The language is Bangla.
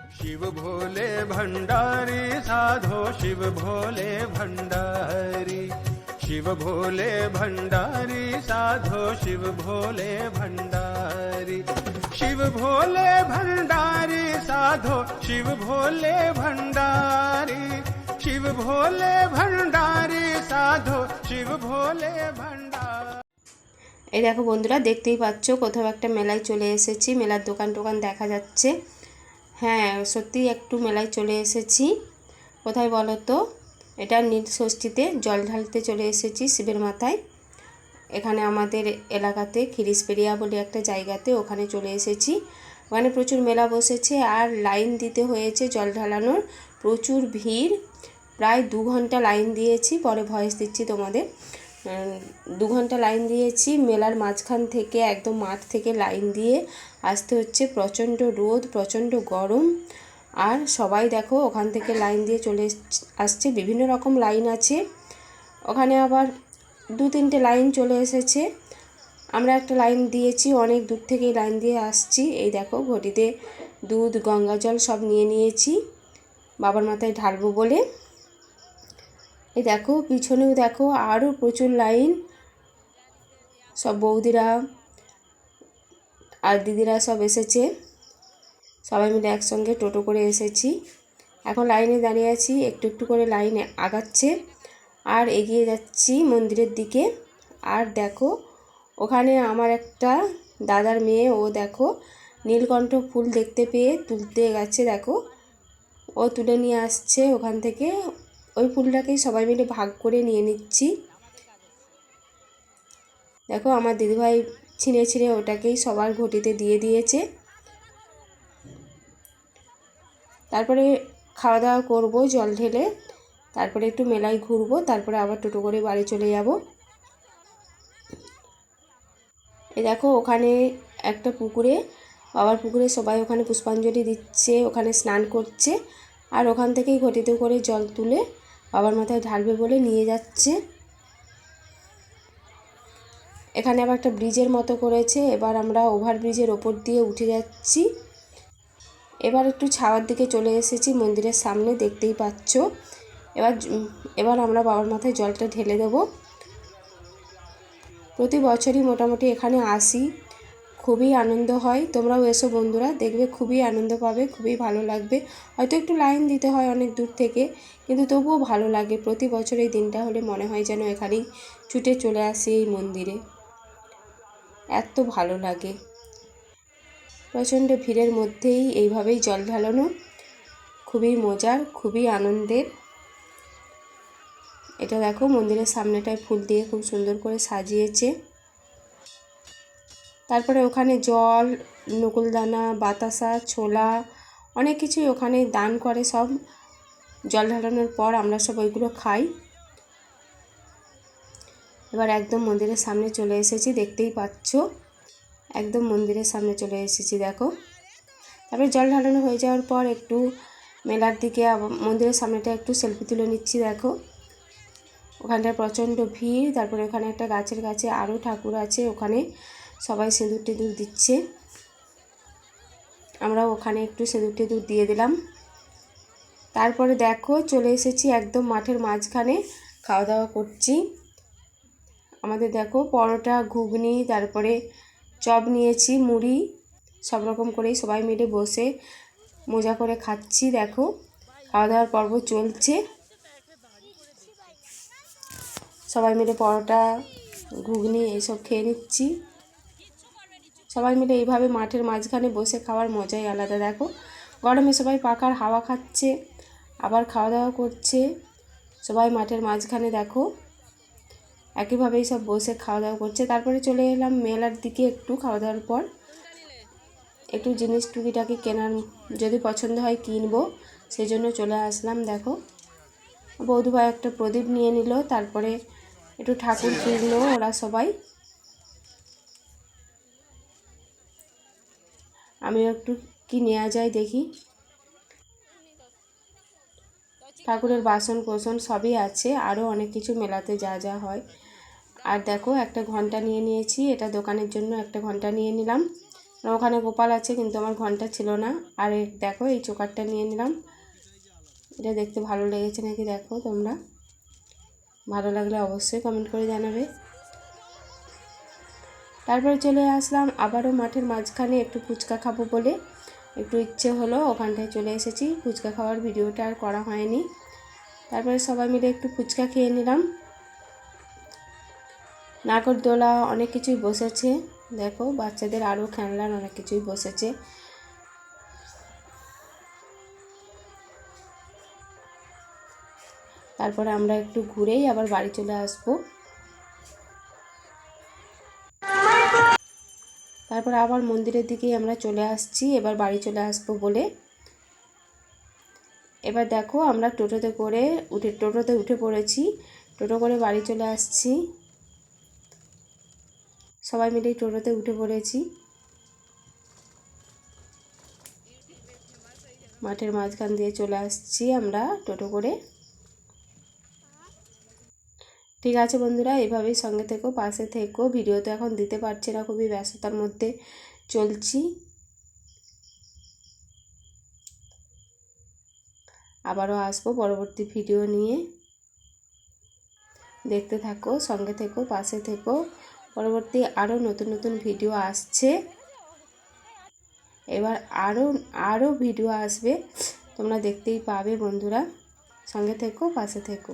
शिव भोले भंडारी साधो शिव भोले भंडारी, शिव भोले भंडारी साधो शिव भोले भंडारी, शिव भोले भंडारी साधो शिव भोले भंडारी, शिव भोले भंडारी साधो शिव भोले भंडारी। এই দেখো বন্ধুরা, দেখতেই পাচ্ছ কোথাও একটা মেলায় চলে এসেছি। মেলার দোকান টোকান দেখা যাচ্ছে। হ্যাঁ, সত্যি একটু মেলায় চলে এসেছি। কোথায় বলো তো? এটা নীল ষষ্ঠীতে জল ঢালতে চলে এসেছি শিবের মাথায়। এখানে আমাদের এলাকাতে খিরিসপেরিয়া বলে একটা জায়গাতে, ওখানে চলে এসেছি। ওখানে প্রচুর মেলা বসেছে আর লাইন দিতে হয়েছে জল ঢালানোর। প্রচুর ভিড়, প্রায় 2 ঘন্টা লাইন দিয়েছি। পরে ভয়েস দিচ্ছি তোমাদের। 2 ঘন্টা লাইন দিয়েছি। মেলার মাঝখান থেকে একদম মাঠ থেকে লাইন দিয়ে আসতে হচ্ছে। প্রচণ্ড রোদ, প্রচণ্ড গরম। আর সবাই দেখো ওখান থেকে লাইন দিয়ে চলে আসছে। বিভিন্ন রকম লাইন আছে ওখানে, আবার 2-3টে লাইন চলে এসেছে। আমরা একটা লাইন দিয়েছি, অনেক দূর থেকেই লাইন দিয়ে আসছি। এই দেখো ঘটিতে দুধ, গঙ্গা জল সব নিয়ে নিয়েছি বাবার মাথায় ঢালবো বলে। এই দেখো পিছনেও দেখো আরও প্রচুর লাইন। সব বৌদিরা আর দিদিরা সব এসেছে, সবাই মিলে একসঙ্গে টোটো করে এসেছি। এখন লাইনে দাঁড়িয়ে আছি, একটু একটু করে লাইনে আগাচ্ছে আর এগিয়ে যাচ্ছি মন্দিরের দিকে। আর দেখো ওখানে আমার একটা দাদার মেয়ে, ও দেখো নীলকণ্ঠ ফুল দেখতে পেয়ে তুলতে গেছে। দেখো ও তুলে নিয়ে আসছে ওখান থেকে। ওই ফুলটাকেই সবাই মিলে ভাগ করে নিয়ে নিচ্ছি। দেখো আমার দিদিভাই ছিঁড়ে ছিঁড়ে ওটাকেই সবার ঘটিতে দিয়ে দিয়েছে। তারপরে খাওয়া দাওয়া করবো জল ঢেলে, তারপরে একটু মেলায় ঘুরবো, তারপরে আবার টোটো করে বাড়ি চলে যাব। এই দেখো ওখানে একটা পুকুরে, বাবার পুকুরে সবাই ওখানে পুষ্পাঞ্জলি দিচ্ছে, ওখানে স্নান করছে। আর ওখান থেকেই ঘটিতে করে জল তুলে বাবার মাথায় ঢালবে বলে নিয়ে যাচ্ছে। এখানে আবার একটা ব্রিজের মতো করেছে। এবার আমরা ওভারব্রিজের ওপর দিয়ে উঠে যাচ্ছি। এবার একটু ছাওয়ার দিকে চলে এসেছি মন্দিরের সামনে, দেখতেই পাচ্ছ। এবার আমরা বাবার মাথায় জলটা ঢেলে দেব। প্রতি বছরই মোটামুটি এখানে আসি, খুবই আনন্দ হয়। তোমরাও এসো বন্ধুরা, দেখবে খুবই আনন্দ পাবে, খুবই ভালো লাগবে। হয়তো একটু লাইন দিতে হয় অনেক দূর থেকে, কিন্তু তবুও ভালো লাগে। প্রতি বছর এই দিনটা হলে মনে হয় যেন এখানেই ছুটে চলে আসি এই মন্দিরে, এত ভালো লাগে। প্রচণ্ড ভিড়ের মধ্যেই এইভাবেই জল ঢালানো খুবই মজার, খুবই আনন্দের। এটা দেখো মন্দিরের সামনেটায় ফুল দিয়ে খুব সুন্দর করে সাজিয়েছে। তারপরে ওখানে জল, নকুলদানা, বাতাসা, ছোলা অনেক কিছুই ওখানে দান করে সব। জল ঢালানোর পর আমরা সব ওইগুলো খাই। এবার একদম মন্দিরের সামনে চলে এসেছি, দেখতেই পাচ্ছ। একদম মন্দিরের সামনে চলে এসেছি দেখো। তারপরে জল ঢালানো হয়ে যাওয়ার পর একটু মেলার দিকে, মন্দিরের সামনেটা একটু সেলফি তুলে নিচ্ছি। দেখো ওখানটায় প্রচণ্ড ভিড়। তারপরে ওখানে একটা গাছের কাছে আরও ঠাকুর আছে, ওখানে সবাই সিঁদুর টিঁদুর দিচ্ছে। আমরাও ওখানে একটু সিঁদুর টিঁদুর দিয়ে দিলাম। তারপরে দেখো চলে এসেছি একদম মাঠের মাঝখানে, খাওয়া দাওয়া করছি। আমাদের দেখো পরোটা, ঘুগনি, তারপরে চপ নিয়েছি, মুড়ি, সব রকম করেই সবাই মিলে বসে মজা করে খাচ্ছি। দেখো খাওয়া দাওয়ার পর্ব চলছে। সবাই মিলে পরোটা, ঘুগনি এইসব খেয়ে নিচ্ছি। সবাই মিলে এইভাবে মাঠের মাঝখানে বসে খাওয়ার মজাই আলাদা। দেখো গরমে সবাই পাখার হাওয়া খাচ্ছে, আবার খাওয়া দাওয়া করছে সবাই মাঠের মাঝখানে। দেখো একইভাবেই সব বসে খাওয়া দাওয়া করছে। তারপরে চলে এলাম মেলার দিকে। একটু খাওয়া দাওয়ার পর একটু জিনিস টুকিটাকি কেনার, যদি পছন্দ হয় কিনবো, সেই জন্য চলে আসলাম। দেখো বৌদিভাই একটা প্রদীপ নিয়ে নিল, তারপরে একটু ঠাকুর কিনলো ওরা সবাই। আমিও একটু কি নেওয়া যায় দেখি। ঠাকুরের বাসন কোসন সবই আছে, আরও অনেক কিছু মেলাতে যা যা হয়। আর দেখো একটা ঘন্টা নিয়ে নিয়েছি, এটা দোকানের জন্য একটা ঘন্টা নিয়ে নিলাম। আর ওখানে গোপাল আছে, কিন্তু আমার ঘন্টা ছিল না। আর দেখো এই চোকারটা নিয়ে নিলাম, এটা দেখতে ভালো লেগেছে নাকি দেখো তোমরা, ভালো লাগলে অবশ্যই কমেন্ট করে জানাবে। তারপরে চলে আসলাম আবারও মাঠের মাঝখানে, একটু ফুচকা খাবো বলে একটু ইচ্ছে হলো, ওখানটায় চলে এসেছি। ফুচকা খাওয়ার ভিডিওটা আর করা হয়নি। তারপরে সবাই মিলে একটু ফুচকা খেয়ে নিলাম। নাগরদোলা অনেক কিছুই বসেছে, দেখো বাচ্চাদের আরও খেলনার অনেক কিছুই বসেছে। তারপরে আমরা একটু ঘুরেই আবার বাড়ি চলে আসবো। তারপর আবার মন্দিরের দিকেই আমরা চলে আসছি, এবার বাড়ি চলে আসবো বলে। এবার দেখো আমরা টোটোতে উঠে পড়েছি, টোটো করে বাড়ি চলে আসছি। সবাই মিলেই টোটোতে উঠে পড়েছি। মাঠের মাঝখান দিয়ে চলে আসছি আমরা টোটো করে। ঠিক আছে বন্ধুরা, এভাবেই সঙ্গে থেকো, পাশে থেকো। ভিডিও তো এখন দিতে পারছি না, খুবই ব্যস্ততার মধ্যে চলছি। আবারও আসবো পরবর্তী ভিডিও নিয়ে, দেখতে থাকো, সঙ্গে থেকো, পাশে থেকো। পরবর্তী আরও নতুন নতুন ভিডিও আসছে, এবার আরও ভিডিও আসবে, তোমরা দেখতেই পাবে বন্ধুরা। সঙ্গে থেকো, পাশে থেকো।